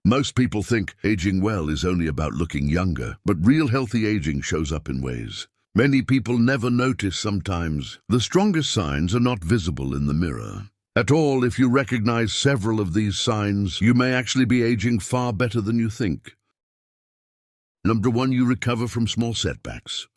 Most people think aging well is only about looking younger, but real healthy aging shows up in ways many people never notice sometimes. The strongest signs are not visible in the mirror at all. If you recognize several of these signs, you may actually be aging far better than you think. Number 1, you recover from small setbacks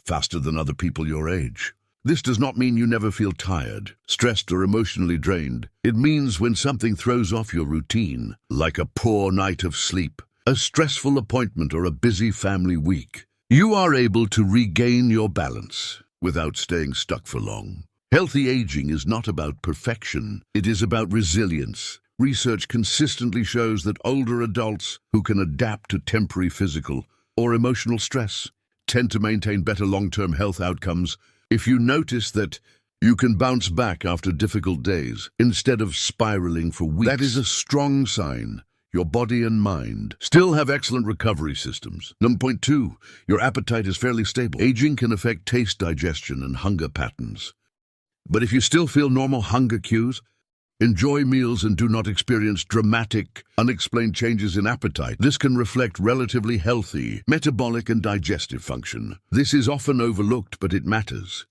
faster than other people your age. This does not mean you never feel tired, stressed, or emotionally drained. It means when something throws off your routine, like a poor night of sleep, a stressful appointment, or a busy family week, you are able to regain your balance without staying stuck for long. Healthy aging is not about perfection, it is about resilience. Research consistently shows that older adults who can adapt to temporary physical or emotional stress tend to maintain better long-term health outcomes. If you notice that you can bounce back after difficult days instead of spiraling for weeks, that is a strong sign your body and mind still have excellent recovery systems. Number 2, your appetite is fairly stable. Aging can affect taste, digestion, and hunger patterns. But if you still feel normal hunger cues, enjoy meals, and do not experience dramatic, unexplained changes in appetite, this can reflect relatively healthy metabolic and digestive function. This is often overlooked, but it matters.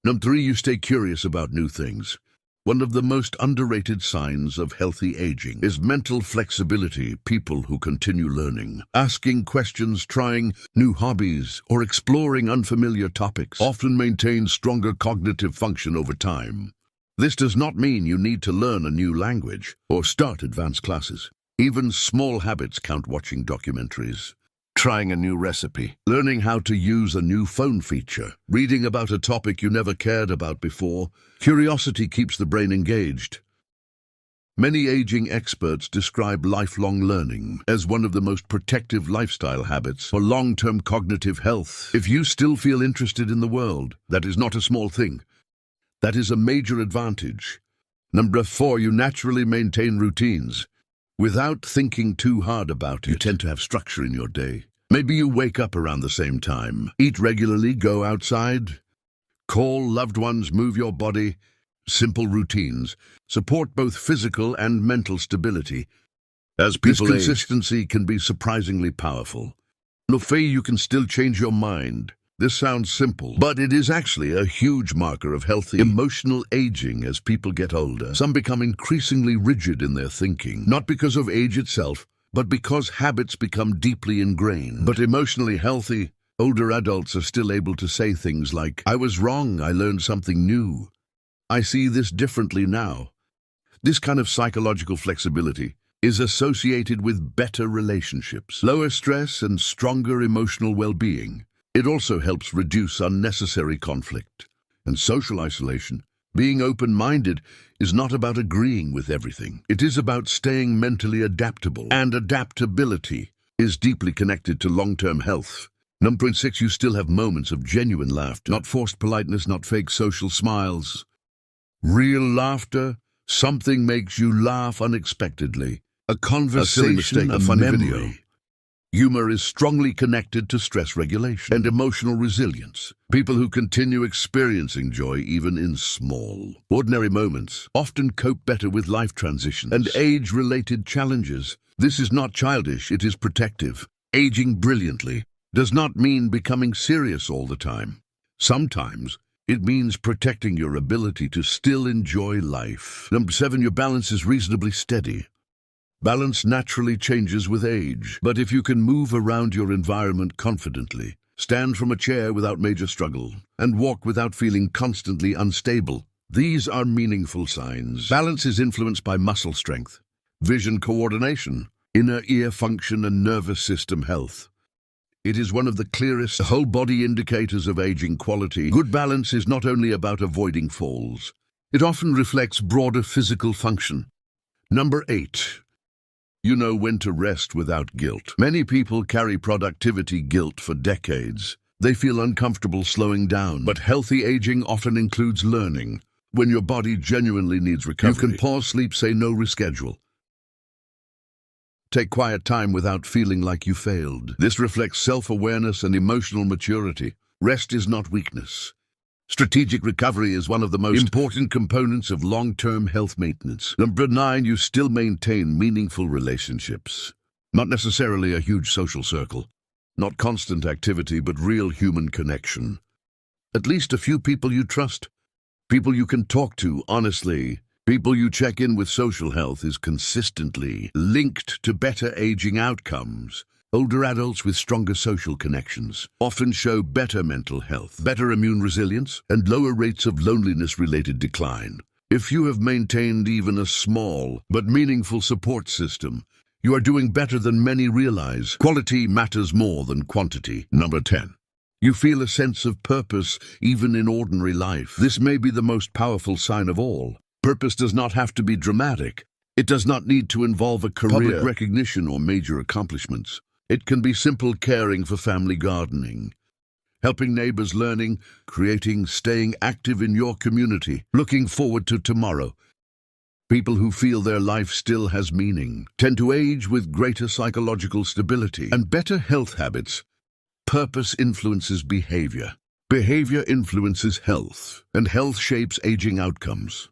Number 3, you stay curious about new things. One of the most underrated signs of healthy aging is mental flexibility. People who continue learning, asking questions, trying new hobbies, or exploring unfamiliar topics often maintain stronger cognitive function over time. This does not mean you need to learn a new language or start advanced classes. Even small habits count: watching documentaries, trying a new recipe, learning how to use a new phone feature, reading about a topic you never cared about before. Curiosity keeps the brain engaged. Many aging experts describe lifelong learning as one of the most protective lifestyle habits for long-term cognitive health. If you still feel interested in the world, that is not a small thing. That is a major advantage. Number 4, you naturally maintain routines. Without thinking too hard about it, you tend to have structure in your day. Maybe you wake up around the same time, eat regularly, go outside, call loved ones, move your body. Simple routines support both physical and mental stability. As people age, consistency can be surprisingly powerful. You can still change your mind. This sounds simple, but it is actually a huge marker of healthy emotional aging. As people get older, some become increasingly rigid in their thinking, not because of age itself, but because habits become deeply ingrained. But emotionally healthy, older adults are still able to say things like, "I was wrong, I learned something new. I see this differently now." This kind of psychological flexibility is associated with better relationships, lower stress, and stronger emotional well-being. It also helps reduce unnecessary conflict and social isolation. Being open-minded is not about agreeing with everything. It is about staying mentally adaptable, and adaptability is deeply connected to long-term health. Number 6, you still have moments of genuine laughter, not forced politeness, not fake social smiles. Real laughter, something makes you laugh unexpectedly. A conversation, a funny video. Humor is strongly connected to stress regulation and emotional resilience. People who continue experiencing joy even in small, ordinary moments often cope better with life transitions and age-related challenges. This is not childish, it is protective. Aging brilliantly does not mean becoming serious all the time. Sometimes it means protecting your ability to still enjoy life. Number 7, your balance is reasonably steady. Balance naturally changes with age, but if you can move around your environment confidently, stand from a chair without major struggle, and walk without feeling constantly unstable, these are meaningful signs. Balance is influenced by muscle strength, vision coordination, inner ear function, and nervous system health. It is one of the clearest whole-body indicators of aging quality. Good balance is not only about avoiding falls. It often reflects broader physical function. Number 8. You know when to rest without guilt. Many people carry productivity guilt for decades. They feel uncomfortable slowing down. But healthy aging often includes learning when your body genuinely needs recovery. You can pause sleep, say no, reschedule. Take quiet time without feeling like you failed. This reflects self-awareness and emotional maturity. Rest is not weakness. Strategic recovery is one of the most important components of long-term health maintenance. Number 9, you still maintain meaningful relationships. Not necessarily a huge social circle, not constant activity, but real human connection. At least a few people you trust, people you can talk to honestly, people you check in with. Social health is consistently linked to better aging outcomes. Older adults with stronger social connections often show better mental health, better immune resilience, and lower rates of loneliness-related decline. If you have maintained even a small but meaningful support system, you are doing better than many realize. Quality matters more than quantity. Number 10. You feel a sense of purpose even in ordinary life. This may be the most powerful sign of all. Purpose does not have to be dramatic. It does not need to involve a career, public recognition, or major accomplishments. It can be simple caring for family, gardening, helping neighbors, learning, creating, staying active in your community, looking forward to tomorrow. People who feel their life still has meaning tend to age with greater psychological stability and better health habits. Purpose influences behavior. Behavior influences health, and health shapes aging outcomes.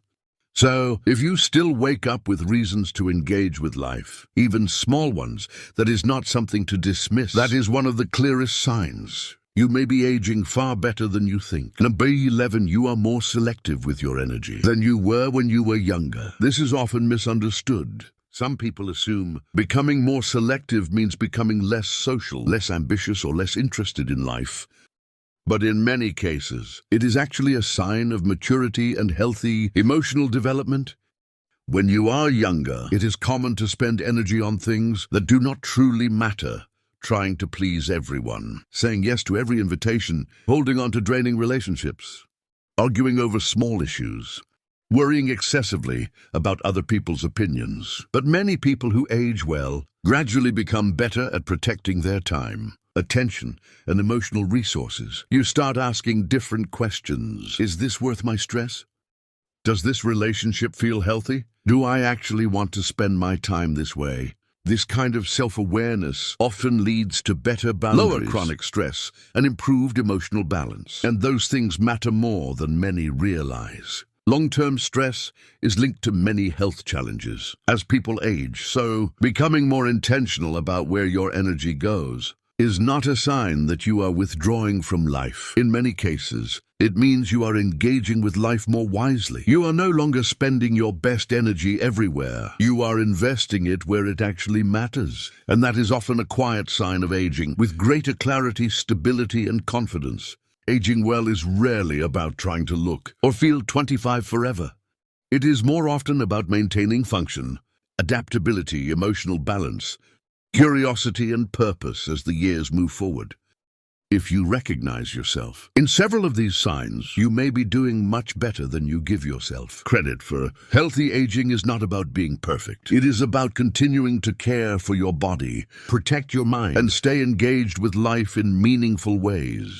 So, if you still wake up with reasons to engage with life, even small ones, that is not something to dismiss. That is one of the clearest signs. You may be aging far better than you think. Number 11, you are more selective with your energy than you were when you were younger. This is often misunderstood. Some people assume becoming more selective means becoming less social, less ambitious, or less interested in life. But in many cases, it is actually a sign of maturity and healthy emotional development. When you are younger, it is common to spend energy on things that do not truly matter, trying to please everyone, saying yes to every invitation, holding on to draining relationships, arguing over small issues, worrying excessively about other people's opinions. But many people who age well gradually become better at protecting their time, attention, and emotional resources. You start asking different questions. Is this worth my stress? Does this relationship feel healthy? Do I actually want to spend my time this way? This kind of self-awareness often leads to better boundaries, lower chronic stress, and improved emotional balance. And those things matter more than many realize. Long-term stress is linked to many health challenges as people age, so becoming more intentional about where your energy goes is not a sign that you are withdrawing from life. In many cases, it means you are engaging with life more wisely. You are no longer spending your best energy everywhere. You are investing it where it actually matters. And that is often a quiet sign of aging, with greater clarity, stability, and confidence. Aging well is rarely about trying to look or feel 25 forever. It is more often about maintaining function, adaptability, emotional balance, curiosity, and purpose as the years move forward. If you recognize yourself in several of these signs, you may be doing much better than you give yourself credit for. Healthy aging is not about being perfect. It is about continuing to care for your body, protect your mind, and stay engaged with life in meaningful ways.